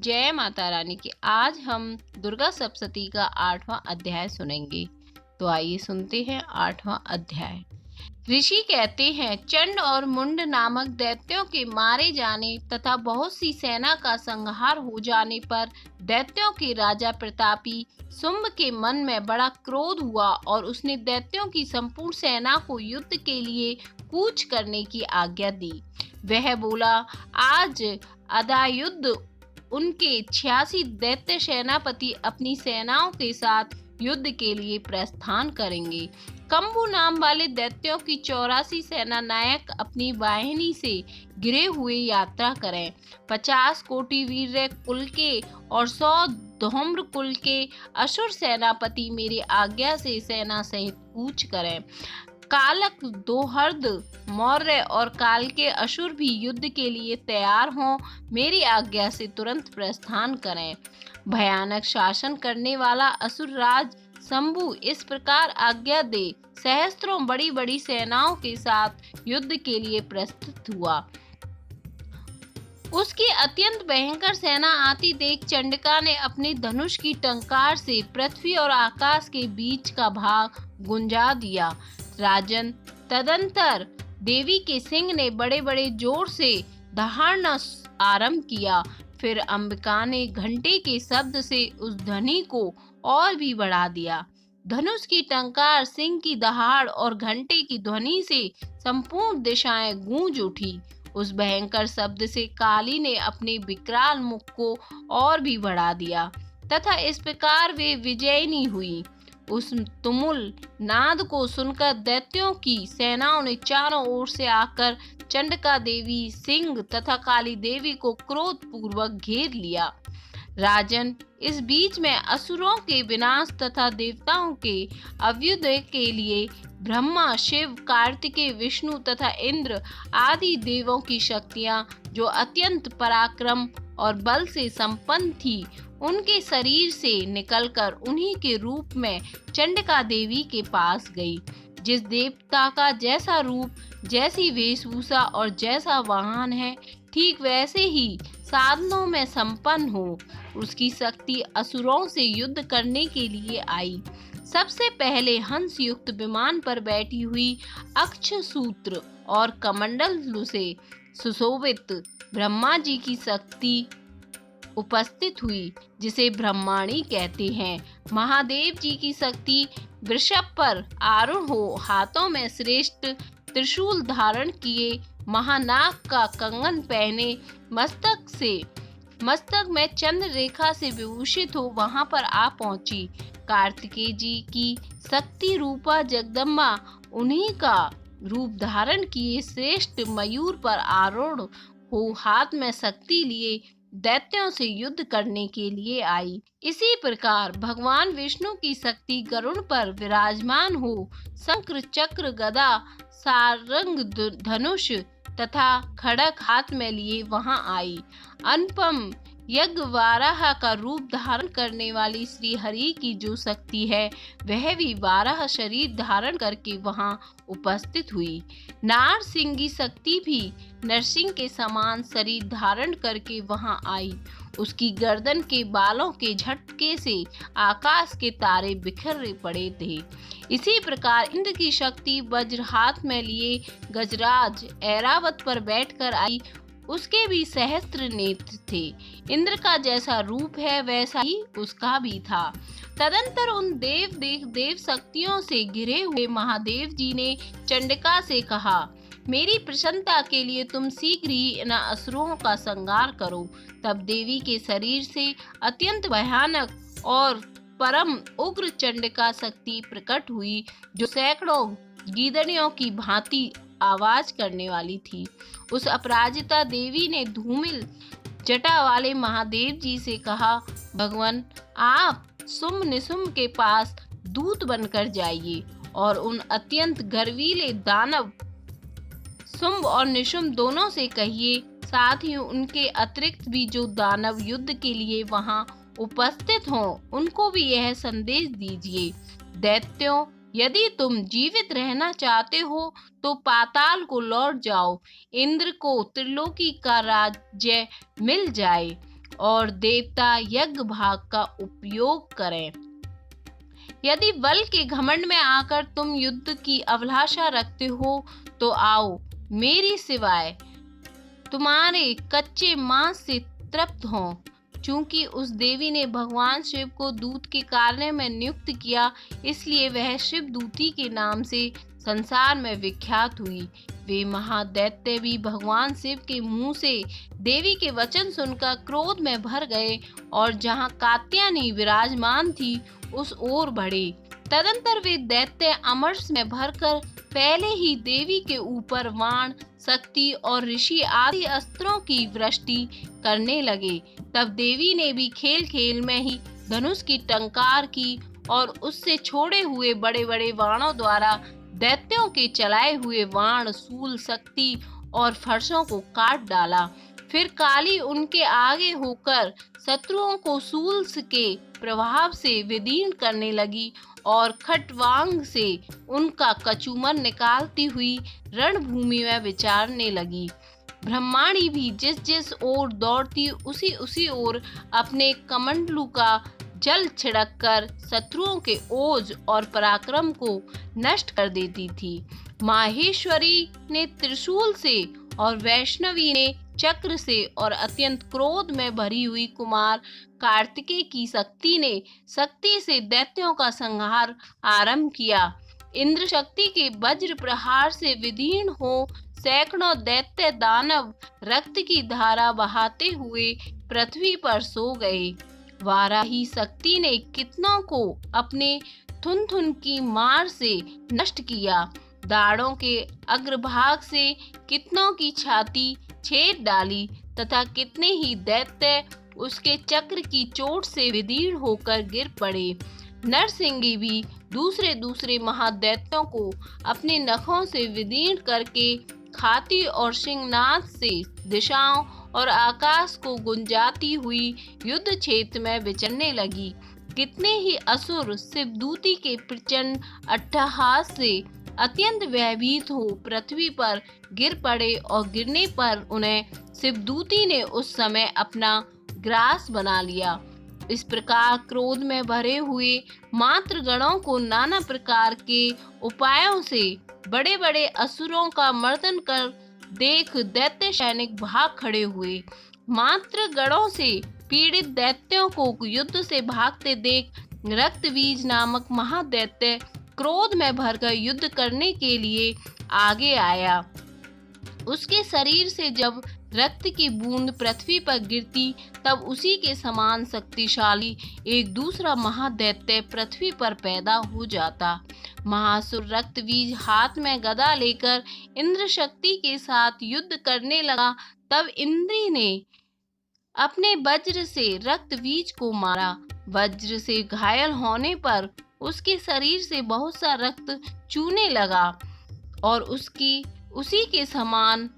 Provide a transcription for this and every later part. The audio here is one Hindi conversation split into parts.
जय माता रानी की। आज हम दुर्गा सप्तशती का 8वां अध्याय सुनेंगे। तो आइए सुनते हैं 8वां अध्याय। ऋषि कहते हैं, चंड और मुंड नामक दैत्यों के मारे जाने तथा बहुत सी सेना का संहार हो जाने पर दैत्यों के राजा प्रतापी शुंभ के मन में बड़ा क्रोध हुआ और उसने दैत्यों की संपूर्ण सेना को युद्ध के लिए कूच करने की आज्ञा दी। वह बोला, आज अदायुद्ध उनके 86 दैत्य सेनापति अपनी सेनाओं के साथ युद्ध के लिए प्रस्थान करेंगे। कंबु नाम वाले दैत्यों की 84 सेना नायक अपनी वाहिनी से गिरे हुए यात्रा करें। 50 कोटि वीर्य कुल के और 100 धूम्र कुल के असुर सेनापति मेरी आज्ञा से सेना सहित कूच करें। कालक, दोहर्द, मौर्य और काल के असुर भी युद्ध के लिए तैयार हों, मेरी आज्ञा से तुरंत प्रस्थान करें। भयानक शासन करने वाला असुर राज शंभु इस प्रकार आज्ञा दे सहस्त्रों बड़ी बड़ी सेनाओं के साथ युद्ध के लिए प्रस्तुत हुआ। उसकी अत्यंत भयंकर सेना आती देख चंडिका ने अपने धनुष की टंकार से पृथ्वी और आकाश के बीच का भाग गुंजा दिया। राजन, तदंतर देवी के सिंह ने बड़े बड़े जोर से दहाड़ना आरंभ किया। फिर अंबिका ने घंटे के शब्द से उस ध्वनि को और भी बढ़ा दिया। धनुष की टंकार, सिंह की दहाड़ और घंटे की ध्वनि से संपूर्ण दिशाएं गूंज उठी। उस भयंकर शब्द से काली ने अपने विकराल मुख को और भी बढ़ा दिया तथा इस प्रकार वे विजयिनी हुई। उस तुमुल नाद को सुनकर दैत्यों की सेनाओं ने चारों ओर से आकर चंडिका देवी, सिंह तथा काली देवी को क्रोध पूर्वक घेर लिया। राजन, इस बीच में असुरों के विनाश तथा देवताओं के अभ्युदय के लिए ब्रह्मा, शिव, कार्तिकेय, विष्णु तथा इंद्र आदि देवों की शक्तियां जो अत्यंत पराक्रम और बल से संपन्न थी, उनके शरीर से निकलकर उन्हीं के रूप में चंडिका देवी के पास गई। जिस देवता का जैसा रूप, जैसी वेशभूषा और जैसा वाहन है, ठीक वैसे ही साधनों में संपन्न हो, उसकी शक्ति असुरों से युद्ध करने के लिए आई। सबसे पहले हंस युक्त विमान पर बैठी हुई अक्षसूत्र और कमंडल से सुशोभित ब्रह्मा जी की शक्ति उपस्थित हुई, जिसे ब्रह्माणी कहते हैं। महादेव जी की शक्ति वृषभ पर आरूढ़ हो, हाथों में श्रेष्ठ त्रिशूल धारण किए, महानाग का कंगन पहने, मस्तक में चंद्र रेखा से विभूषित हो वहां पर आ पहुंची। कार्तिकेय जी की शक्ति रूपा जगदम्बा उन्हीं का रूप धारण किए श्रेष्ठ मयूर पर आरूढ़ हो हाथ में शक्ति लिए दैत्यों से युद्ध करने के लिए आई। इसी प्रकार भगवान विष्णु की शक्ति गरुड़ पर विराजमान हो शंख, चक्र, गदा, सारंग, धनुष तथा खड़ग हाथ में लिए वहां आई। अनुपम यज्ञ वाराह का रूप धारण करने वाली श्री हरि की जो शक्ति है, वह भी 12 शरीर धारण करके वहां उपस्थित हुई। नारसिंह शक्ति भी नरसिंह के समान शरीर धारण करके वहां आई। उसकी गर्दन के बालों के झटके से आकाश के तारे बिखर पड़े थे। इसी प्रकार इंद्र की शक्ति वज्र हाथ में लिए गजराज ऐरावत पर बैठकर आई। उसके भी सहस्त्र नेत्र थे। इंद्र का जैसा रूप है वैसा ही उसका भी था। तदंतर उन देव शक्तियों से घिरे हुए महादेव जी ने चंडिका से कहा, मेरी प्रसन्नता के लिए तुम शीघ्र ही इन असुरों का संहार करो। तब देवी के शरीर से अत्यंत भयानक और परम उग्र चंडिका शक्ति प्रकट हुई, जो सैकड़ों गीदड़ियों की भांति आवाज करने वाली थी। उस अपराजिता देवी ने धूमिल जटा वाले महादेव जी से कहा, भगवान, आप शुंभ निशुंभ के पास दूत बनकर जाइए और उन अत्यंत गर्वीले दानव शुंभ और निशुंभ दोनों से कहिए, साथ ही उनके अतिरिक्त भी जो दानव युद्ध के लिए वहां उपस्थित हों, उनको भी यह संदेश दीजिए, दैत्यों, यदि तुम जीवित रहना चाहते हो तो पाताल को लौट जाओ। इंद्र को त्रिलोकी का राज्य मिल जाए और देवता यज्ञ भाग का उपयोग करें। यदि बल के घमंड में आकर तुम युद्ध की अभिलाषा रखते हो तो आओ, मेरी सिवाय तुम्हारे कच्चे मांस से तृप्त हों। चूंकि उस देवी ने भगवान शिव को दूत के कार्य में नियुक्त किया, इसलिए वह शिव दूती के नाम से संसार में विख्यात हुई। वे महादैत्य भी भगवान शिव के मुंह से देवी के वचन सुनकर क्रोध में भर गए और जहां कात्यायनी विराजमान थी उस ओर बढ़े। तदंतर वे दैत्य अमरस में भरकर पहले ही देवी के ऊपर वाण, शक्ति और ऋषि आदि अस्त्रों की वृष्टि करने लगे। तब देवी ने भी खेल खेल में ही धनुष की टंकार की और उससे छोड़े हुए बड़े बड़े बाणों द्वारा दैत्यों के चलाए हुए वाण, शूल, शक्ति और फरसों को काट डाला। फिर काली उनके आगे होकर शत्रुओं को शूल के प्रभाव से विदीर्ण करने लगी और खटवांग से उनका कचूमर निकालती हुई रणभूमि में विचारने लगी। ब्रह्माणी भी जिस जिस ओर दौड़ती उसी उसी ओर अपने कमंडलू का जल छिड़क कर शत्रुओं के ओज और पराक्रम को नष्ट कर देती थी। माहेश्वरी ने त्रिशूल से और वैष्णवी ने चक्र से और अत्यंत क्रोध में भरी हुई कुमार कार्तिकेय की शक्ति से दैत्यों का संहार आरंभ किया। इंद्र शक्ति के वज्र प्रहार से विदीर्ण हो सैकड़ों दैत्य दानव रक्त की धारा बहाते हुए पृथ्वी पर सो गए। वाराही शक्ति ने कितनों को अपने थुन की मार से नष्ट किया। दाढ़ों के अग्रभाग से कितनों की छाती छेद डाली तथा कितने ही दैत्य उसके चक्र की चोट से विदीर्ण होकर गिर पड़े। नरसिंगी भी दूसरे महादैत्यों को अपने नखों से विदीर्ण करके खाती और सिंहनाद से दिशाओं और आकाश को गुंजाती हुई युद्ध क्षेत्र में विचरने लगी। कितने ही असुर शिवदूती के प्रचंड अट्टहास से अत्यंत भयभीत हो पृथ्वी पर गिर पड़े और गिरने पर उन्हें शिवदूती ने उस समय अपना ग्रास बना लिया। इस प्रकार क्रोध में भरे हुए मात्र गणों को नाना प्रकार के उपायों से बड़े बड़े असुरों का मर्दन कर देख दैत्य सैनिक भाग खड़े हुए। मात्र गणों से पीड़ित दैत्यों को युद्ध से भागते देख रक्तबीज नामक महादैत्य क्रोध में भरकर युद्ध करने के लिए आगे आया। उसके शरीर से जब रक्त की बूंद पृथ्वी पर गिरती तब उसी के समान शक्तिशाली एक दूसरा महादैत्य पृथ्वी पर पैदा हो जाता। महासुर रक्तबीज हाथ में गदा लेकर इंद्र शक्ति के साथ युद्ध करने लगा। तब इंद्री ने अपने वज्र से रक्तबीज को मारा। वज्र से घायल होने पर उसके शरीर से बहुत सा रक्त चूने लगा और उसी के समान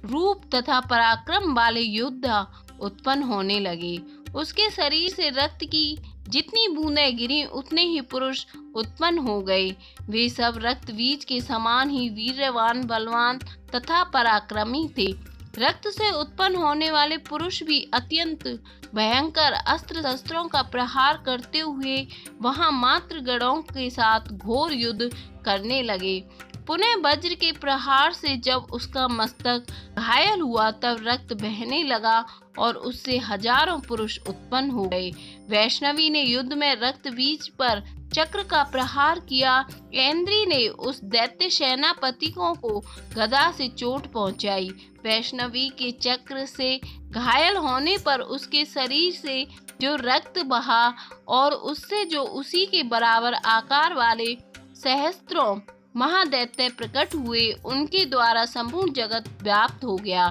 रूप तथा पराक्रम वाले योद्धा उत्पन्न होने लगे। उसके शरीर से रक्त की जितनी बूंदें गिरी उतने ही पुरुष उत्पन्न हो गए। वे सब रक्तबीज के समान ही वीर्यवान, बलवान तथा पराक्रमी थे। रक्त से उत्पन्न होने वाले पुरुष भी अत्यंत भयंकर अस्त्र शस्त्रों का प्रहार करते हुए वहां मात्र गणों के साथ घोर युद्ध करने लगे। पुनः वज्र के प्रहार से जब उसका मस्तक घायल हुआ तब रक्त बहने लगा और उससे हजारों पुरुष उत्पन्न हो गए। वैष्णवी ने युद्ध में रक्तबीज पर चक्र का प्रहार किया। इंद्री ने उस दैत्य सेनापति को गदा से चोट पहुंचाई। वैष्णवी के चक्र से घायल होने पर उसके शरीर से जो रक्त बहा और उससे जो उसी के बराबर आकार वाले सहस्त्रों महादैत्य प्रकट हुए, उनके द्वारा संपूर्ण जगत व्याप्त हो गया।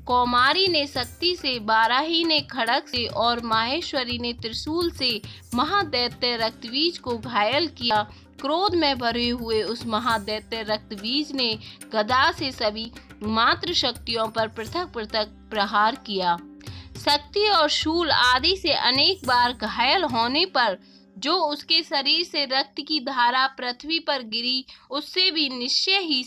कौमारी ने शक्ति से, बाराही ने खड़ग से और माहेश्वरी ने त्रिशूल से महादैत्य रक्तबीज को घायल किया। क्रोध में भरे हुए उस महादैत्य रक्तबीज ने गदा से सभी मात्र शक्तियों पर पृथक पृथक प्रहार किया। शक्ति और शूल आदि से अनेक बार घायल होने पर जो उसके शरीर से रक्त की धारा पृथ्वी पर गिरी, उससे भी निश्चय ही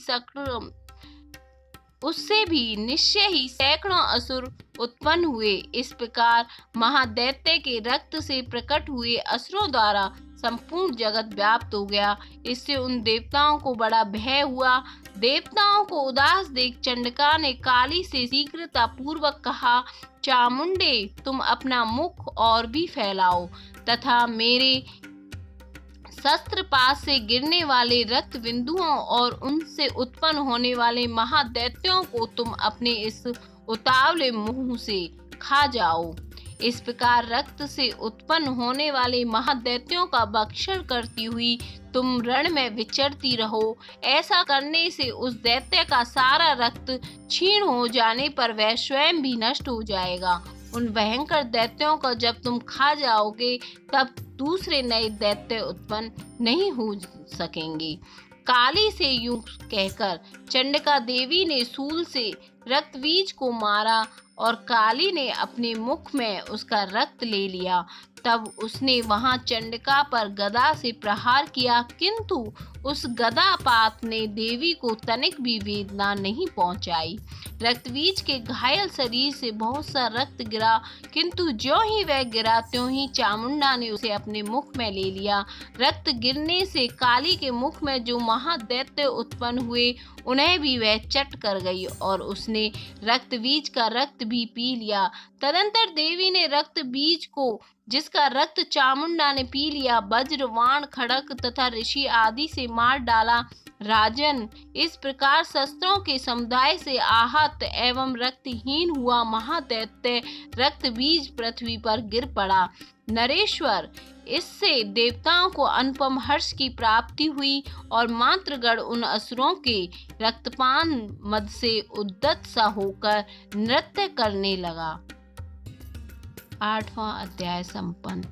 उससे भी निश्चय ही सैकड़ों असुर उत्पन्न हुए। इस प्रकार महादैत्य के रक्त से प्रकट हुए असुरों द्वारा संपूर्ण जगत व्याप्त हो गया। इससे उन देवताओं को बड़ा भय हुआ। देवताओं को उदास देख चंडिका ने काली से शीघ्रता पूर्वक कहा, चामुंडे, तुम अपना मुख और भी फैलाओ तथा मेरे शस्त्रपात से गिरने वाले रक्त बिंदुओं और उनसे उत्पन्न होने वाले महादैत्यों को तुम अपने इस उतावले मुंह से खा जाओ। इस प्रकार रक्त से उत्पन्न होने वाले महादैत्यों का भक्षण करती हुई तुम रण में विचरती रहो। ऐसा करने से उस दैत्य का सारा रक्त क्षीण हो जाने पर वह स्वयं भी नष्ट हो जाएगा। उन भयंकर दैत्यों को जब तुम खा जाओगे तब दूसरे नए दैत्य उत्पन्न नहीं हो सकेंगे। काली से यूं कहकर चंडिका देवी ने शूल से रक्तबीज को मारा और काली ने अपने मुख में उसका रक्त ले लिया। तब उसने वहां चंडिका पर गदा से प्रहार किया, किंतु उस गदापात ने देवी को तनिक भी वेदना नहीं पहुंचाई। रक्तबीज के घायल शरीर से बहुत सा रक्त गिरा, किंतु ज्यों ही वह गिरा त्यों ही चामुंडा ने उसे अपने मुख में ले लिया। रक्त गिरने से काली के मुख में जो महादैत्य उत्पन्न हुए उन्हें भी वह चट कर गई और उसने रक्तबीज का रक्त भी पी लिया। तदंतर देवी ने रक्तबीज को, जिसका रक्त चामुंडा ने पी लिया, वज्र, बाण, खड़ग तथा ऋषि आदि से मार डाला। राजन, इस प्रकार शस्त्रों के समुदाय से आहत एवं रक्तहीन हुआ महादैत्य रक्तबीज पृथ्वी पर गिर पड़ा। नरेश्वर, इससे देवताओं को अनुपम हर्ष की प्राप्ति हुई और मातृगण उन असुरों के रक्तपान मद से उद्यत सा होकर नृत्य करने लगा। 8वां अध्याय संपन्न।